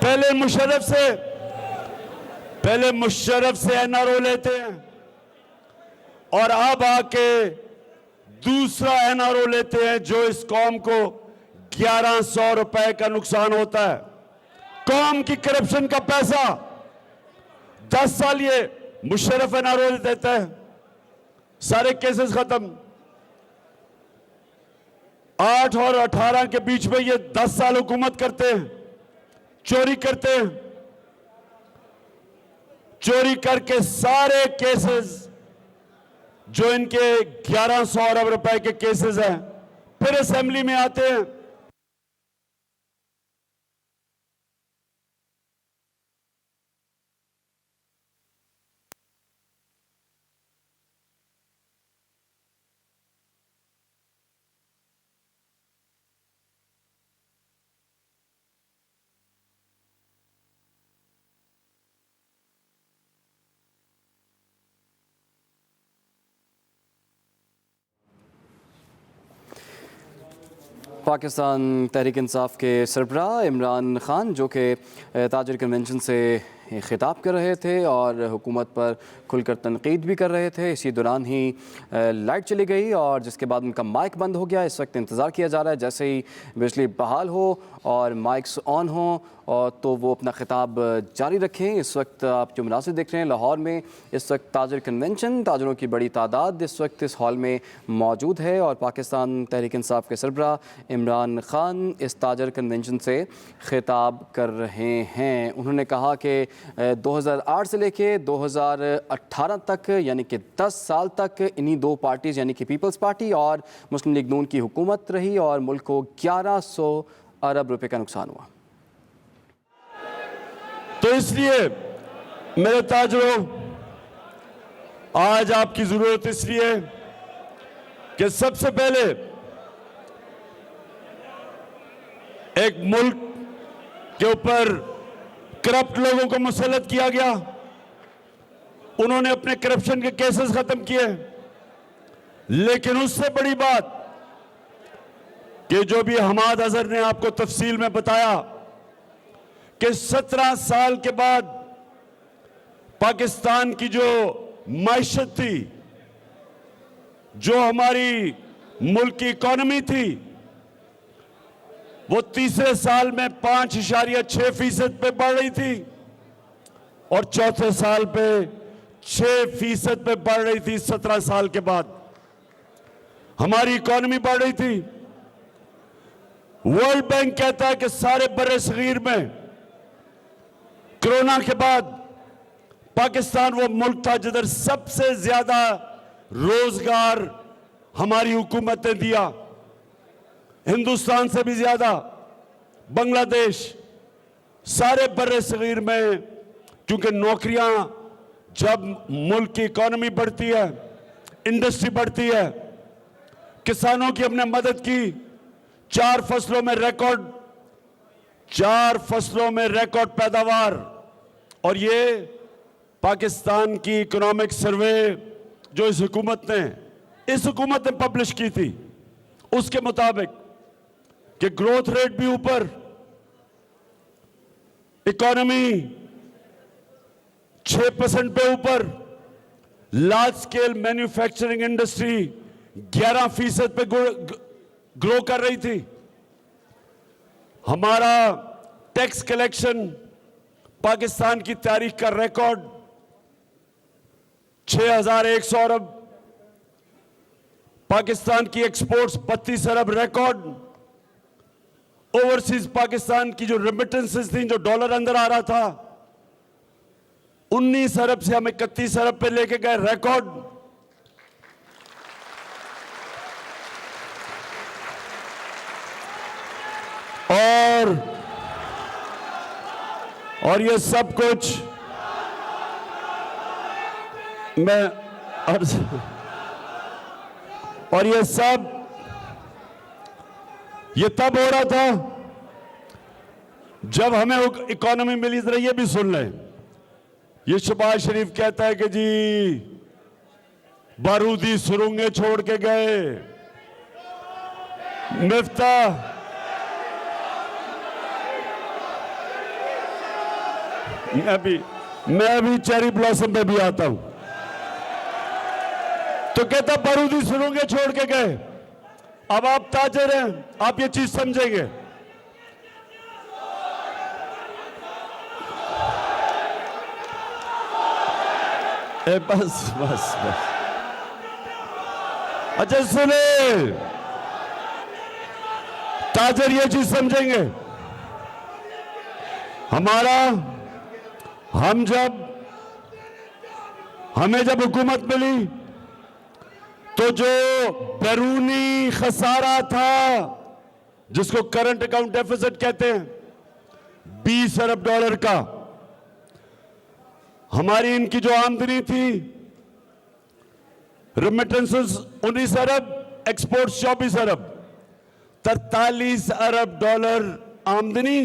पहले मुशर्रफ से एनआरओ लेते हैं और अब आके दूसरा एनआरओ लेते हैं जो इस कौम को 1100 रुपए का नुकसान होता है। कौम की करप्शन का पैसा 10 साल ये मुशर्रफ एनआरओ देता है, सारे केसेस खत्म। 8 और 18 के बीच में ये 10 साल हुकूमत करते हैं, चोरी करते हैं, चोरी करके सारे केसेस जो इनके 1100 अरब रुपए के केसेस हैं फिर असेंबली में आते हैं। पाकिस्तान तहरीक इंसाफ के सरबराह इमरान खान जो कि ताजर कन्वेंशन से खिताब कर रहे थे और हुकूमत पर खुलकर तनकीद भी कर रहे थे, इसी दौरान ही लाइट चली गई और जिसके बाद उनका माइक बंद हो गया। इस वक्त इंतज़ार किया जा रहा है जैसे ही बिजली बहाल हो और माइक्स ऑन हो और तो वो अपना खिताब जारी रखें। इस वक्त आप जो मुनासिब देख रहे हैं लाहौर में इस वक्त ताजर कन्वेंशन, ताजरों की बड़ी तादाद इस वक्त इस हॉल में मौजूद है और पाकिस्तान तहरीक इंसाफ के सरबराह इमरान खान इस ताजर कन्वेंशन से खिताब कर रहे हैं। उन्होंने कहा कि 2008 से लेके 2018 तक यानी कि 10 साल तक इन्हीं दो पार्टीज़ यानी कि पीपल्स पार्टी और मुस्लिम लीग नून की हुकूमत रही और मुल्क को 1100 अरब रुपए का नुकसान हुआ। तो इसलिए मेरे ताजरों, आज आपकी जरूरत इसलिए कि सबसे पहले एक मुल्क के ऊपर करप्ट लोगों को मुसल्लत किया गया, उन्होंने अपने करप्शन के केसेस खत्म किए। लेकिन उससे बड़ी बात कि जो भी हमाद अजहर ने आपको तफसील में बताया कि 17 साल के बाद पाकिस्तान की जो मायशत थी, जो हमारी मुल्क की इकॉनमी थी, वो तीसरे साल में 5.6% पे बढ़ रही थी और चौथे साल पे 6% पे बढ़ रही थी। 17 साल के बाद हमारी इकॉनमी बढ़ रही थी। वर्ल्ड बैंक कहता है कि सारे बर्रे सगीर में कोरोना के बाद पाकिस्तान वो मुल्क था जिधर सबसे ज्यादा रोजगार हमारी हुकूमत ने दिया, हिंदुस्तान से भी ज्यादा। बांग्लादेश, सारे बर्रे सगीर में, क्योंकि नौकरियां, जब मुल्क की इकॉनमी बढ़ती है, इंडस्ट्री बढ़ती है, किसानों की हमने मदद की। 4 फसलों में रिकॉर्ड पैदावार। और ये पाकिस्तान की इकोनॉमिक सर्वे जो इस हुकूमत ने पब्लिश की थी, उसके मुताबिक कि ग्रोथ रेट भी ऊपर, इकोनॉमी 6% पे ऊपर, लार्ज स्केल मैन्युफैक्चरिंग इंडस्ट्री 11% पे ग्रो कर रही थी। हमारा टैक्स कलेक्शन पाकिस्तान की तारीख का रिकॉर्ड 6100 अरब, पाकिस्तान की एक्सपोर्ट्स 32 अरब रिकॉर्ड। ओवरसीज पाकिस्तान की जो रेमिटेंसेस थी, जो डॉलर अंदर आ रहा था, 19 अरब से हम 31 अरब पे लेके गए रिकॉर्ड। और ये सब कुछ ये तब हो रहा था जब हमें इकोनॉमी मिली। जरा ये भी सुन लें, ये शहबाज शरीफ कहता है कि जी बारूदी सुरंगें छोड़ के गए, मैं अभी चेरी ब्लॉसम पे भी आता हूं। तो कहता बारूदी सुनोगे छोड़ के गए। अब आप ताजर हैं, आप ये चीज समझेंगे। बस बस बस, अच्छा सुने, ताजर ये चीज समझेंगे। हमें जब हुकूमत मिली तो जो बैरूनी खसारा था, जिसको करंट अकाउंट डेफिसिट कहते हैं, 20 अरब डॉलर का, हमारी इनकी जो आमदनी थी, रेमिटेंसेस 19 अरब, एक्सपोर्ट्स 24 अरब, 43 अरब डॉलर आमदनी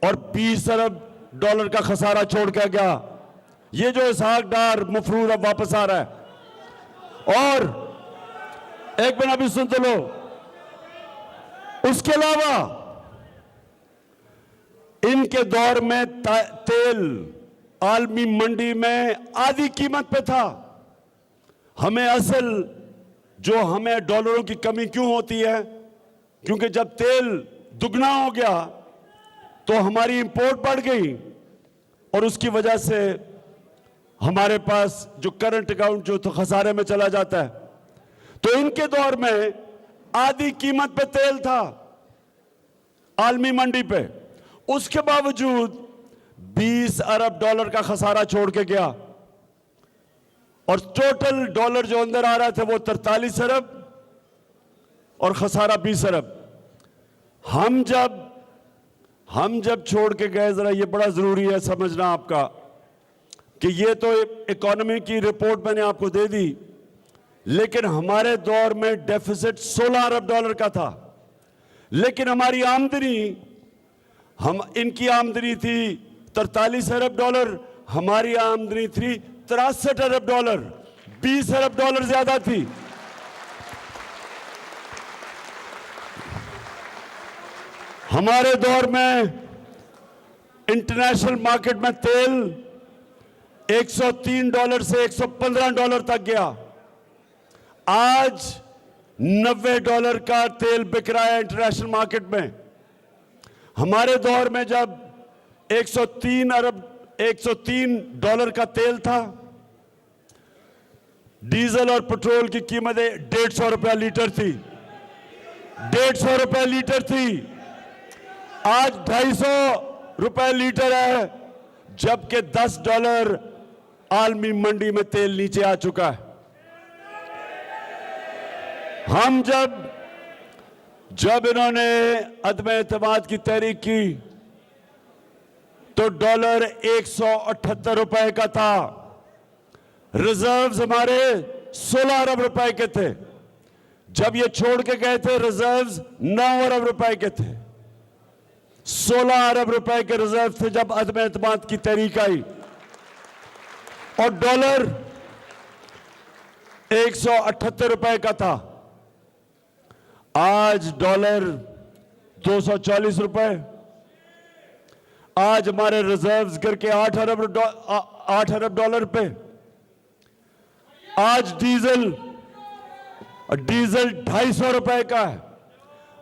और 20 अरब डॉलर का खसारा छोड़ के गया। ये जो इसहाक डार मफरूर अब वापस आ रहा है। और एक मिनट अभी सुन तो लो, उसके अलावा इनके दौर में तेल आलमी मंडी में आधी कीमत पे था। हमें असल जो हमें डॉलरों की कमी क्यों होती है, क्योंकि जब तेल दुगना हो गया तो हमारी इंपोर्ट बढ़ गई और उसकी वजह से हमारे पास जो करंट अकाउंट जो तो खसारे में चला जाता है। तो इनके दौर में आधी कीमत पे तेल था आलमी मंडी पे, उसके बावजूद 20 अरब डॉलर का खसारा छोड़ के गया और टोटल डॉलर जो अंदर आ रहा था वो 43 अरब और खसारा 20 अरब। हम जब छोड़ के गए, जरा ये बड़ा जरूरी है समझना आपका कि ये तो इकोनॉमी की रिपोर्ट मैंने आपको दे दी, लेकिन हमारे दौर में डेफिसिट 16 अरब डॉलर का था, लेकिन हमारी आमदनी, इनकी आमदनी थी 43 अरब डॉलर, हमारी आमदनी थी 63 अरब डॉलर, 20 अरब डॉलर ज्यादा थी। हमारे दौर में इंटरनेशनल मार्केट में तेल 103 डॉलर से 115 डॉलर तक गया। आज 90 डॉलर का तेल बिक रहा है इंटरनेशनल मार्केट में। हमारे दौर में जब 103 डॉलर का तेल था, डीजल और पेट्रोल की कीमतें 150 रुपया लीटर थी, 150 रुपया लीटर थी। आज 250 रुपए लीटर है, जबकि 10 डॉलर आलमी मंडी में तेल नीचे आ चुका है। हम जब इन्होंने अदम एतमाद की तहरीक की तो डॉलर 178 रुपए का था, रिजर्व्स हमारे 16 अरब रुपए के थे। जब ये छोड़ के गए थे रिजर्व्स 9 अरब रुपए के थे। 16 अरब रुपए के रिजर्व थे जब अदम एतमाद की तहरीक आई, और डॉलर 178 रुपए का था। आज डॉलर 240 रुपए। आज हमारे रिजर्व्स करके 8 अरब डॉलर पे। आज डीजल 250 रुपए का है।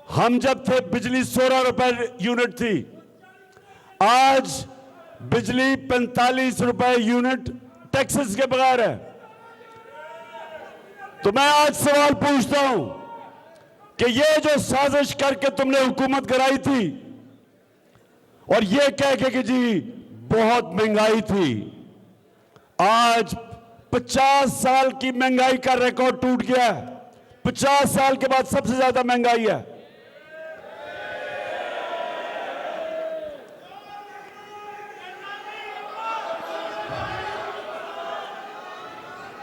हम जब थे बिजली 16 रुपए यूनिट थी, आज बिजली 45 रुपए यूनिट टैक्सेस के बगैर है। तो मैं आज सवाल पूछता हूं कि ये जो साजिश करके तुमने हुकूमत कराई थी और ये कह के कि जी बहुत महंगाई थी, आज 50 साल की महंगाई का रिकॉर्ड टूट गया है। 50 साल के बाद सबसे ज्यादा महंगाई है।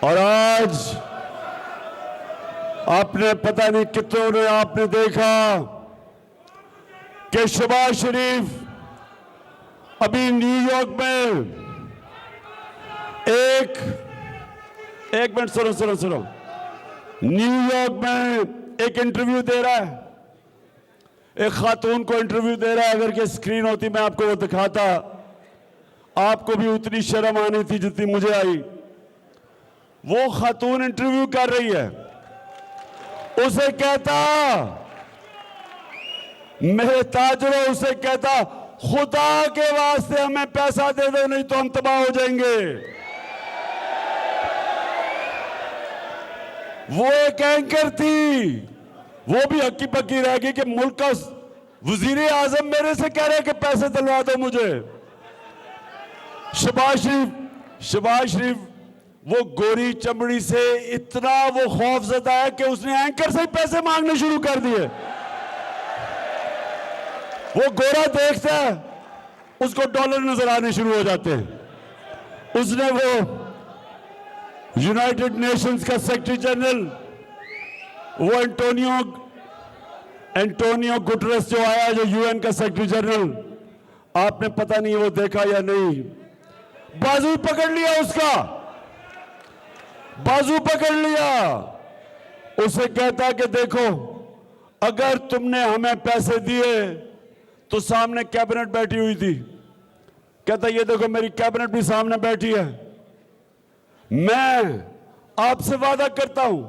और आज आपने पता नहीं कितनों ने आपने देखा कि शहबाज शरीफ अभी न्यूयॉर्क में एक मिनट सुनो, न्यूयॉर्क में एक इंटरव्यू दे रहा है, एक खातून को इंटरव्यू दे रहा है। अगर कि स्क्रीन होती मैं आपको वो दिखाता। आपको भी उतनी शर्म आनी थी जितनी मुझे आई। वो खातून इंटरव्यू कर रही है, उसे कहता, मेरे ताजरों, उसे कहता खुदा के वास्ते हमें पैसा दे दो नहीं तो हम तबाह हो जाएंगे। वो एक एंकर थी, वो भी हक्की पक्की रह गई कि मुल्क का वजीर आजम मेरे से कह रहे कि पैसे दिलवा दो मुझे। शहबाज शरीफ वो गोरी चमड़ी से इतना वो खौफजदा है कि उसने एंकर से ही पैसे मांगने शुरू कर दिए। वो गोरा देखता है, उसको डॉलर नजर आने शुरू हो जाते हैं। उसने वो यूनाइटेड नेशंस का सेक्रेटरी जनरल वो एंटोनियो गुटरेस जो आया, जो यूएन का सेक्रेटरी जनरल, आपने पता नहीं वो देखा या नहीं, बाजू पकड़ लिया, उसका बाजू पकड़ लिया। उसे कहता कि देखो, अगर तुमने हमें पैसे दिए तो सामने कैबिनेट बैठी हुई थी। कहता ये देखो मेरी कैबिनेट भी सामने बैठी है। मैं आपसे वादा करता हूं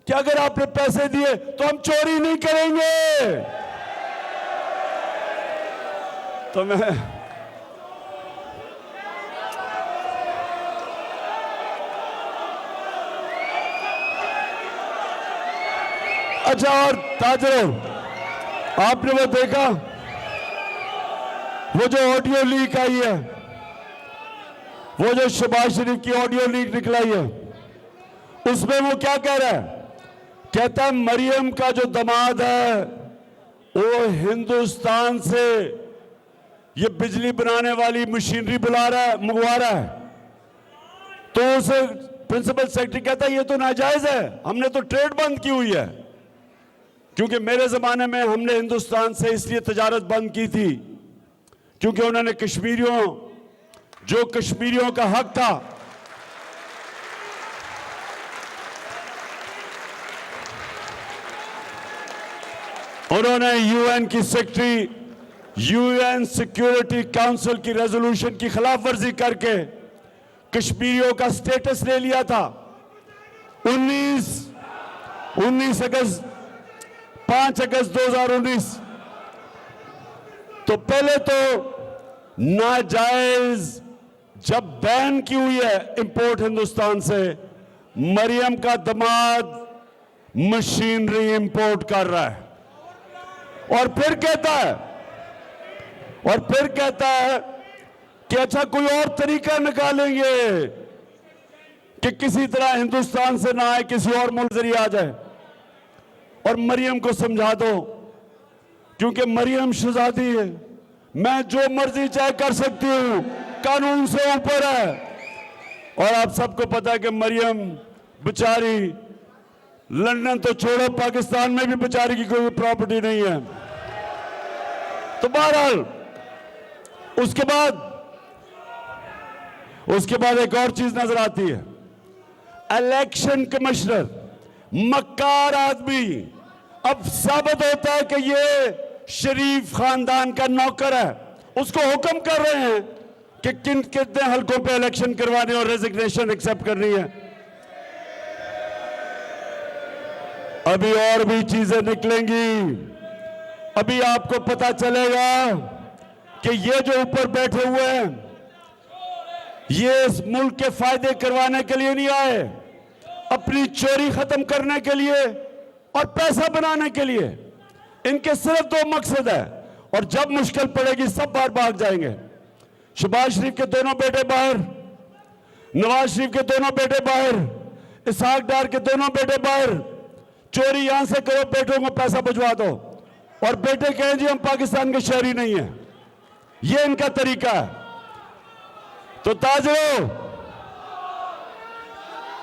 कि अगर आपने पैसे दिए तो हम चोरी नहीं करेंगे। तो मैं अच्छा, और ताजरों, आपने वो देखा, वो जो ऑडियो लीक आई है, वो जो शहबाज शरीफ की ऑडियो लीक निकलाई है, उसमें वो क्या कह रहा है? कहता है मरियम का जो दामाद है वो हिंदुस्तान से ये बिजली बनाने वाली मशीनरी मंगवा रहा है। तो उसे प्रिंसिपल सेक्रेटरी कहता है ये तो नाजायज है, हमने तो ट्रेड बंद की हुई है। क्योंकि मेरे जमाने में हमने हिंदुस्तान से इसलिए तजारत बंद की थी क्योंकि उन्होंने कश्मीरियों का हक था, उन्होंने यूएन की सेक्रेटरी, यूएन सिक्योरिटी काउंसिल की रेजोल्यूशन की खिलाफ वर्जी करके कश्मीरियों का स्टेटस ले लिया था। 5 अगस्त 2019। तो पहले तो नाजायज जब बैन की हुई है इंपोर्ट हिंदुस्तान से, मरियम का दामाद मशीनरी इंपोर्ट कर रहा है और फिर कहता है कि अच्छा कोई और तरीका निकालेंगे कि किसी तरह हिंदुस्तान से ना आए, किसी और मुल्क जरिए आ जाए और मरियम को समझा दो, क्योंकि मरियम शहजादी है, मैं जो मर्जी चाहे कर सकती हूं, कानून से ऊपर है। और आप सबको पता है कि मरियम बेचारी, लंदन तो छोड़ो, पाकिस्तान में भी बेचारी की कोई प्रॉपर्टी नहीं है। तो बहरहाल उसके बाद एक और चीज नजर आती है। इलेक्शन कमिश्नर, मक्कार आदमी, अब साबित होता है कि ये शरीफ खानदान का नौकर है। उसको हुक्म कर रहे हैं कि कितने हलकों पे इलेक्शन करवाने और रेजिग्नेशन एक्सेप्ट करनी है। अभी और भी चीजें निकलेंगी। अभी आपको पता चलेगा कि ये जो ऊपर बैठे हुए हैं, ये इस मुल्क के फायदे करवाने के लिए नहीं आए, अपनी चोरी खत्म करने के लिए और पैसा बनाने के लिए। इनके सिर्फ 2 मकसद है और जब मुश्किल पड़ेगी सब बाहर भाग जाएंगे। शहबाज शरीफ के दोनों बेटे बाहर, नवाज शरीफ के दोनों बेटे बाहर, इसहाक डार के दोनों बेटे बाहर। चोरी यहां से करो, बेटों को पैसा भिजवा दो और बेटे कहें जी हम पाकिस्तान के शहरी नहीं है। ये इनका तरीका है। तो ताजरों,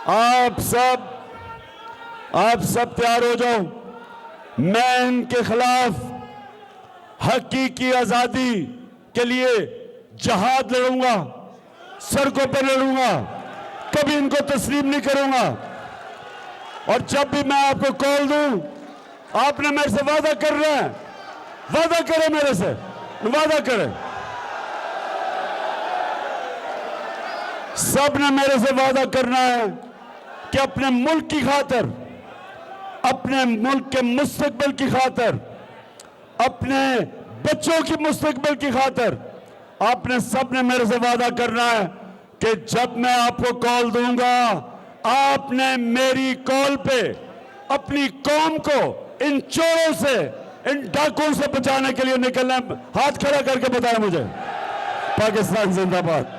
आप सब तैयार हो जाओ। मैं इनके खिलाफ हकीकी आजादी के लिए जहाद लड़ूंगा, सड़कों पर लड़ूंगा, कभी इनको तस्लीम नहीं करूंगा। और जब भी मैं आपको कॉल दूं, आपने मेरे से वादा कर रहे हैं, वादा करें मेरे से, वादा करें। सब ने मेरे से वादा करना है कि अपने मुल्क की खातिर, अपने मुल्क के मुस्तकबिल की खातिर, अपने बच्चों की मुस्तकबिल की खातिर आपने सब ने मेरे से वादा करना है कि जब मैं आपको कॉल दूंगा, आपने मेरी कॉल पे अपनी कौम को इन चोरों से, इन डाकुओं से बचाने के लिए निकलना। हाथ खड़ा करके बताएं मुझे। पाकिस्तान जिंदाबाद।